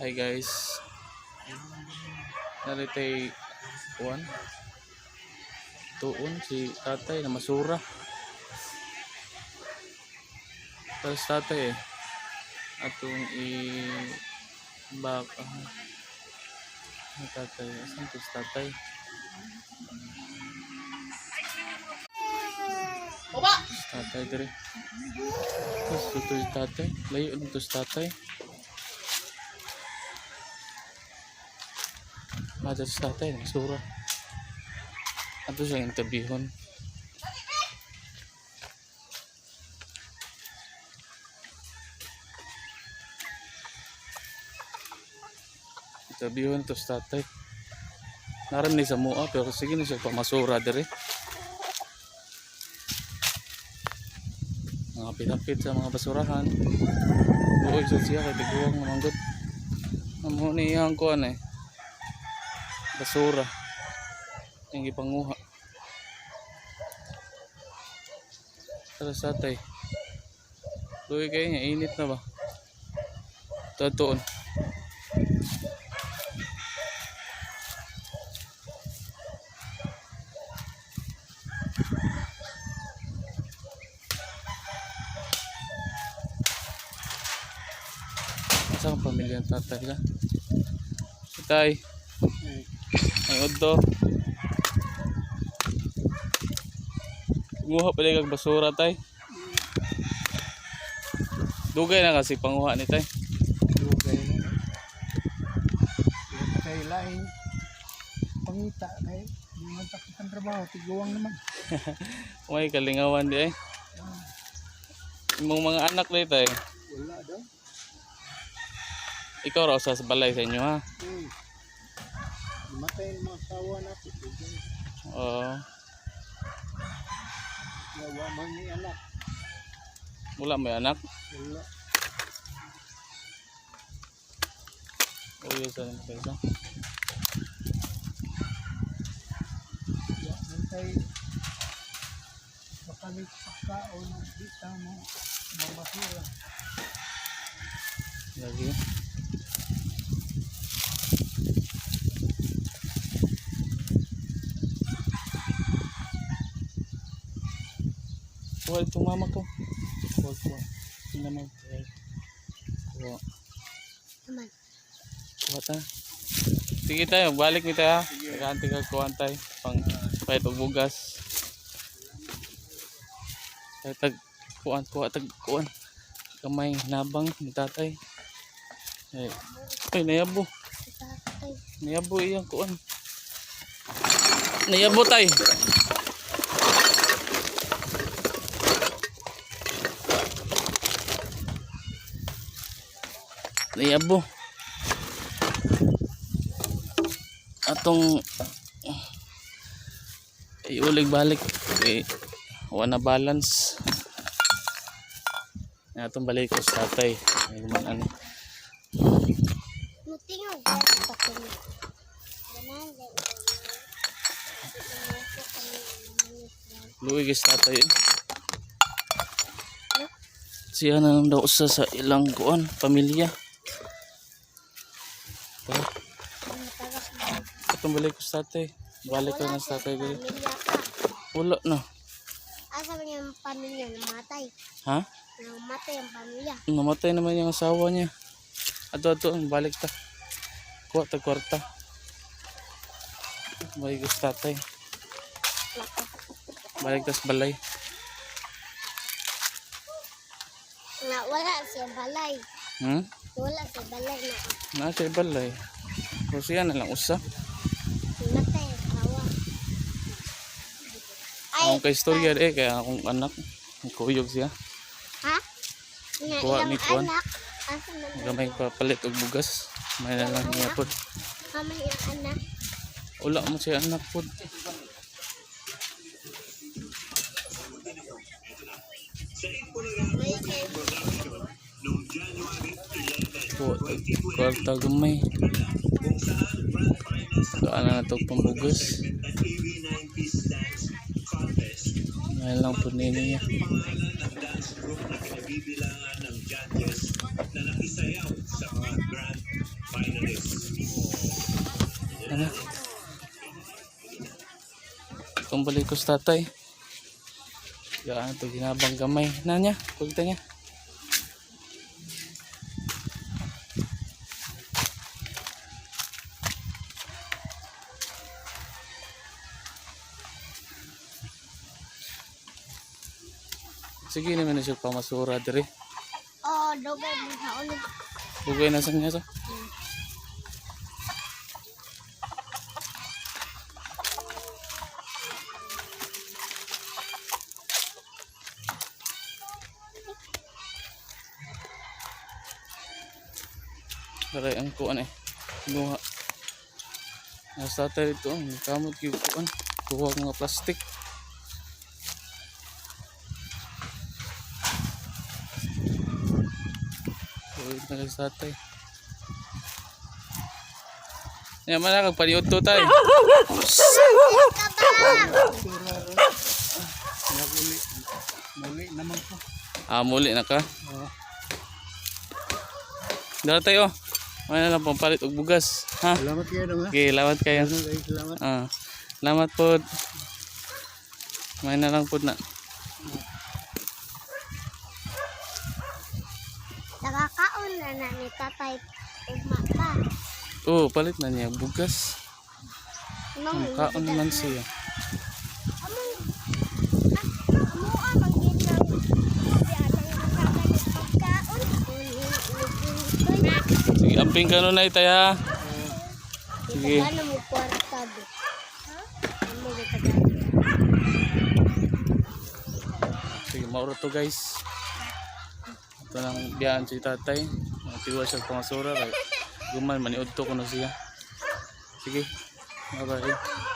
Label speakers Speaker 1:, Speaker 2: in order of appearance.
Speaker 1: Hi guys. Naritay kuan. Tuon si tatay na masura. Tapos tatay atong bak tatay. Asan to si tatay? Tatay dire. Tapos ito si tatay. Layo nito si tatay. Ada si tatay na masura. Ato siyang interviewon. Interviewon to si tatay. Naran ni sa mua pero sige na siya pamasura dire. Mga pinapit sa mga basurahan. Buoy siya kay tiguwang naman gud. Amo ni iyang kuan basura yung ipanguha. Tara satay. Luwi kayo niya, init na ba? Tatuon. Asa ang pamilya ng tatay ka? Tatay. Ay odto. Nguha pa rin kag basura tay. Dugay na kasi panguha ni tay.
Speaker 2: Dugay na. Kaya lain pangita kay di man takot ang trabaho, tiguwang naman.
Speaker 1: May kalingawan di ay. Imong mga anak day tay.
Speaker 2: Wala daw.
Speaker 1: Ikaw raw sa balay sa inyo ha.
Speaker 2: Matay ang mga asawa natin.
Speaker 1: Oo.
Speaker 2: Wala man ni anak.
Speaker 1: Wala may anak.
Speaker 2: Wala.
Speaker 1: Uy, saan kayo?
Speaker 2: Mantay baka may pagkaon na dita mo mabasura.
Speaker 1: Lagi. Kuha itong mama ko. Kuha. Tingnan mo. Kuha. Kuha ta. Sige tayo, balik ni tayo ha. Nagkaanti ka kuhaan tayo. Pang kahit bugas. Kahit tag kuhaan. Kamay nabang ni tatay. Ay, nayabo. Nayabo iyang kuhaan. Nayabo tayo. Nayabo. Atong iulig balik wala balance. Atong balik ko sa tatay. Ano? Luwi guys tatay. Siya na lang daw sa ilang kuan pamilya. Atong balik ko sa tatay. Balik ka na sa tatay gali. Wala na.
Speaker 3: Asa ba yung pamilya namatay?
Speaker 1: Ha?
Speaker 3: Namatay ang pamilya.
Speaker 1: Namatay naman yung asawa niya. Ato, balik ta. Kuha ta kwarta. Balik ko sa tatay. Balik ta sa balay.
Speaker 3: Wala siya balay. Wala siya balay na.
Speaker 1: Nasa balay. So siya na lang usa.
Speaker 3: Namatay ang kawa.
Speaker 1: Ang kay istorya kaya akong anak. Kuyog siya.
Speaker 3: Ha?
Speaker 1: Kuha ni kuan.
Speaker 3: Anak. Asa man?
Speaker 1: Gamay papalit og bugas. May na lang niya pod.
Speaker 3: Kamay ang anak.
Speaker 1: Wala mo siya anak pod.
Speaker 3: May kay
Speaker 1: Kwarta gamay. Saan na ito pambugas. Ngayon lang po niya.
Speaker 4: Bibilangan ng judges na nakisayaw sa mga
Speaker 1: balik ko sa tatay. Yan ito ginabang gamay na niya. Pagta niya. Sige naman na siya pamasura diri.
Speaker 3: Oh, dugay mo sa ulo.
Speaker 1: Bugay na sa niya so. Aray ang kuan eh. Luha. Nasa tayo ito. Ang kamot yung kuan. Kuha mga plastic. Uy, nagsatay. Yan man na kagpaniod to tayo.
Speaker 2: Muli. Muli naman po.
Speaker 1: Ah, muli na ka.
Speaker 2: Oo.
Speaker 1: Dala tayo. May na lang pampalit og bugas. Ha?
Speaker 2: Salamat kayo dong ha.
Speaker 1: Okay, lamat kayo.
Speaker 2: Salamat.
Speaker 1: Ah, lamat po. May na lang po na.
Speaker 3: Nakakaon na ni tatay ugma pa.
Speaker 1: Oh, palit na niya bugas. Ang kaon man siya. Sige, amping ka nun na itaya. Sige.
Speaker 3: Ano mo kwarta do? Ha? Ano mo ka
Speaker 1: Sige, mauro to guys. Ito nang biyahan si tatay. Matiwa siya pamasura. Guman, maniud to ko na siya. Sige, bye-bye.